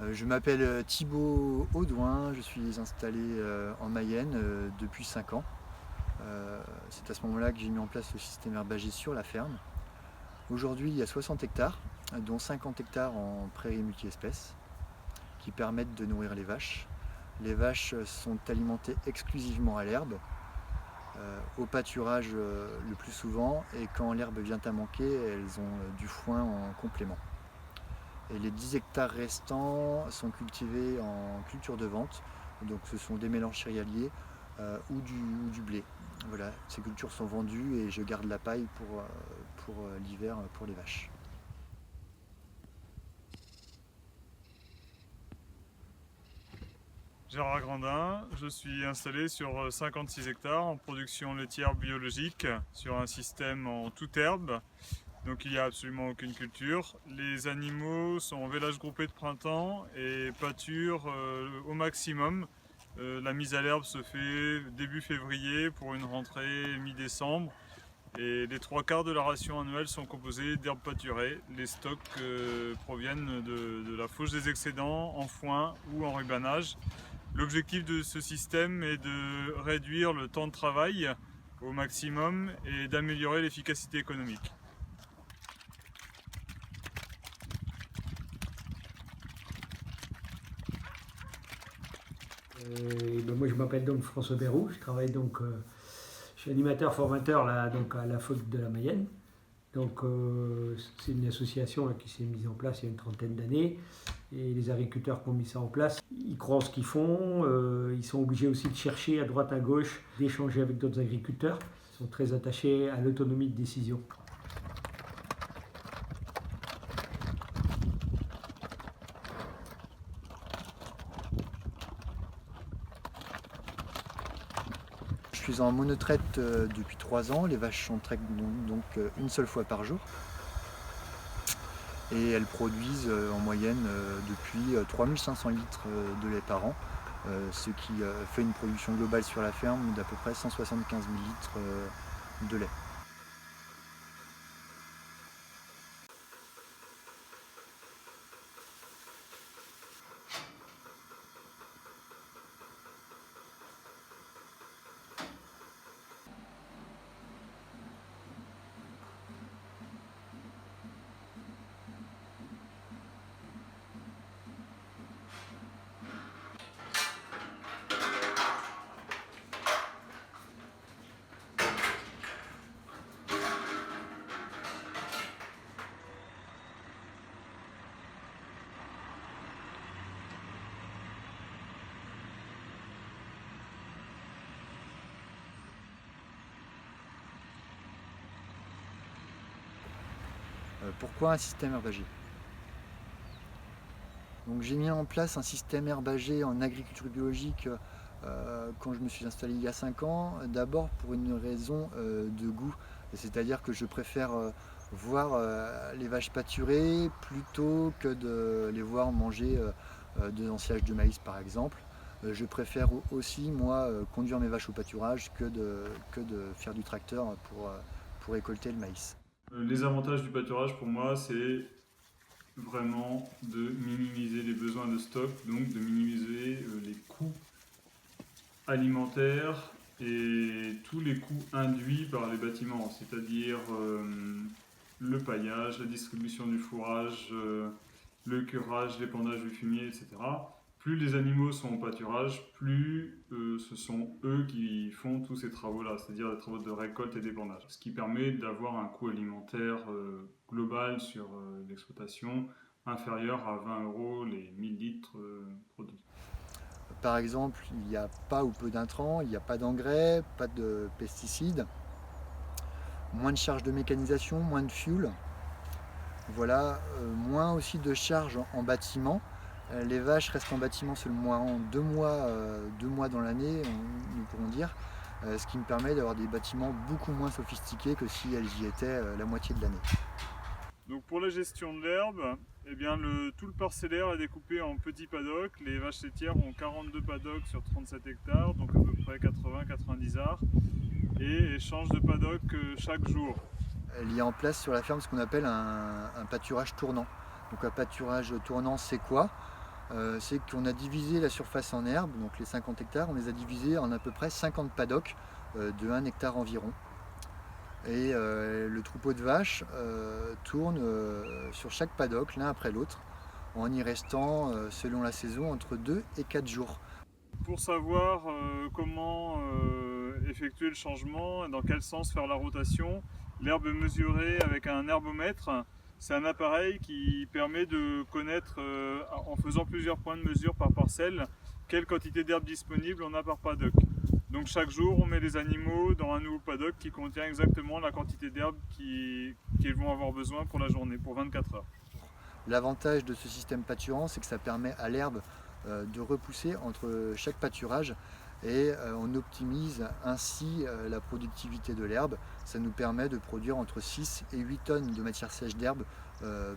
Je m'appelle Thibaut Audouin, je suis installé en Mayenne depuis 5 ans. C'est à ce moment-là que j'ai mis en place le système herbager sur la ferme. Aujourd'hui, il y a 60 hectares, dont 50 hectares en prairies multi-espèces, qui permettent de nourrir les vaches. Les vaches sont alimentées exclusivement à l'herbe, au pâturage le plus souvent, et quand l'herbe vient à manquer, elles ont du foin en complément. Et les 10 hectares restants sont cultivés en culture de vente, donc ce sont des mélanges céréaliers ou du blé. Voilà, ces cultures sont vendues et je garde la paille pour l'hiver pour les vaches. Gérard Grandin, je suis installé sur 56 hectares en production laitière biologique sur un système en toute herbe. Donc il n'y a absolument aucune culture. Les animaux sont en vélage groupé de printemps et pâturent au maximum. La mise à l'herbe se fait début février pour une rentrée mi-décembre. Et les 3/4 de la ration annuelle sont composés d'herbes pâturées. Les stocks proviennent de la fauche des excédents en foin ou en rubanage. L'objectif de ce système est de réduire le temps de travail au maximum et d'améliorer l'efficacité économique. Moi je m'appelle donc François Bérou, je travaille je suis animateur formateur là, donc à la faute de la Mayenne. C'est une association là, qui s'est mise en place il y a une trentaine d'années et les agriculteurs qui ont mis ça en place, ils croient en ce qu'ils font, ils sont obligés aussi de chercher à droite à gauche, d'échanger avec d'autres agriculteurs, ils sont très attachés à l'autonomie de décision. Je suis en monotraite depuis 3 ans, les vaches sont traitées donc une seule fois par jour. Et elles produisent en moyenne depuis 3500 litres de lait par an, ce qui fait une production globale sur la ferme d'à peu près 175 000 litres de lait. Pourquoi un système herbager? Donc j'ai mis en place un système herbager en agriculture biologique quand je me suis installé il y a 5 ans, d'abord pour une raison de goût, c'est-à-dire que je préfère voir les vaches pâturer plutôt que de les voir manger de l'ensilage de maïs par exemple. Je préfère aussi moi conduire mes vaches au pâturage que de faire du tracteur pour récolter le maïs. Les avantages du pâturage pour moi, c'est vraiment de minimiser les besoins de stock, donc de minimiser les coûts alimentaires et tous les coûts induits par les bâtiments, c'est-à-dire le paillage, la distribution du fourrage, le curage, l'épandage du fumier, etc. Plus les animaux sont au pâturage, plus ce sont eux qui font tous ces travaux-là, c'est-à-dire les travaux de récolte et d'épandage. Ce qui permet d'avoir un coût alimentaire global sur l'exploitation inférieur à 20 € les 1000 litres produits. Par exemple, il n'y a pas ou peu d'intrants, il n'y a pas d'engrais, pas de pesticides, moins de charges de mécanisation, moins de fuel. Voilà, moins aussi de charges en bâtiment. Les vaches restent en bâtiment seulement 2 mois dans l'année, nous pourrons dire, ce qui me permet d'avoir des bâtiments beaucoup moins sophistiqués que si elles y étaient la moitié de l'année. Donc pour la gestion de l'herbe, eh bien tout le parcellaire est découpé en petits paddocks. Les vaches laitières ont 42 paddocks sur 37 hectares, donc à peu près 80-90 arts, et changent de paddock chaque jour. Il y a en place sur la ferme ce qu'on appelle un pâturage tournant. Donc un pâturage tournant, c'est quoi? c'est qu'on a divisé la surface en herbe, donc les 50 hectares, on les a divisés en à peu près 50 paddocks de 1 hectare environ. Et le troupeau de vaches tourne sur chaque paddock, l'un après l'autre, en y restant, selon la saison, entre 2 et 4 jours. Pour savoir comment effectuer le changement, dans quel sens faire la rotation, l'herbe mesurée avec un herbomètre, c'est un appareil qui permet de connaître, en faisant plusieurs points de mesure par parcelle, quelle quantité d'herbe disponible on a par paddock. Donc chaque jour, on met les animaux dans un nouveau paddock qui contient exactement la quantité d'herbe qu'ils vont avoir besoin pour la journée, pour 24 heures. L'avantage de ce système pâturant, c'est que ça permet à l'herbe de repousser entre chaque pâturage et on optimise ainsi la productivité de l'herbe. Ça nous permet de produire entre 6 et 8 tonnes de matière sèche d'herbe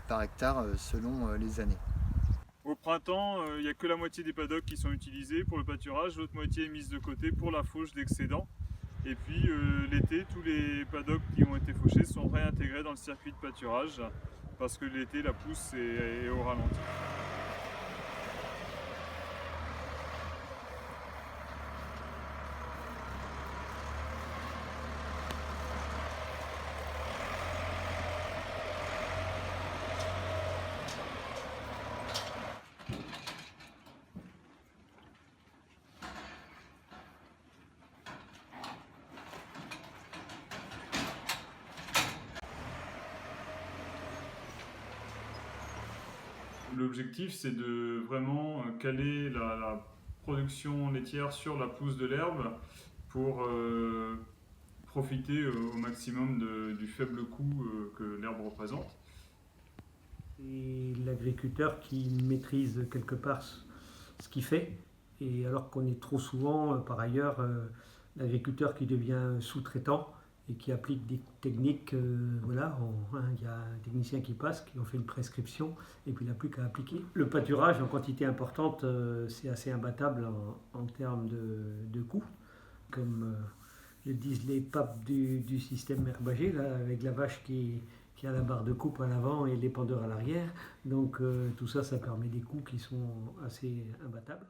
par hectare selon les années. Au printemps, il n'y a que la moitié des paddocks qui sont utilisés pour le pâturage, l'autre moitié est mise de côté pour la fauche d'excédents. Et puis l'été, tous les paddocks qui ont été fauchés sont réintégrés dans le circuit de pâturage parce que l'été, la pousse est au ralenti. L'objectif, c'est de vraiment caler la production laitière sur la pousse de l'herbe pour profiter au maximum du faible coût que l'herbe représente. Et l'agriculteur qui maîtrise quelque part ce qu'il fait, et alors qu'on est trop souvent, par ailleurs, l'agriculteur qui devient sous-traitant et qui applique des techniques, voilà, il y a un technicien qui passe, qui en fait une prescription, et puis il n'a plus qu'à appliquer. Le pâturage en quantité importante, c'est assez imbattable en termes de coûts, comme le disent les papes du système herbager, là, avec la vache qui a la barre de coupe à l'avant et l'épandeur à l'arrière. Donc tout ça, ça permet des coûts qui sont assez imbattables.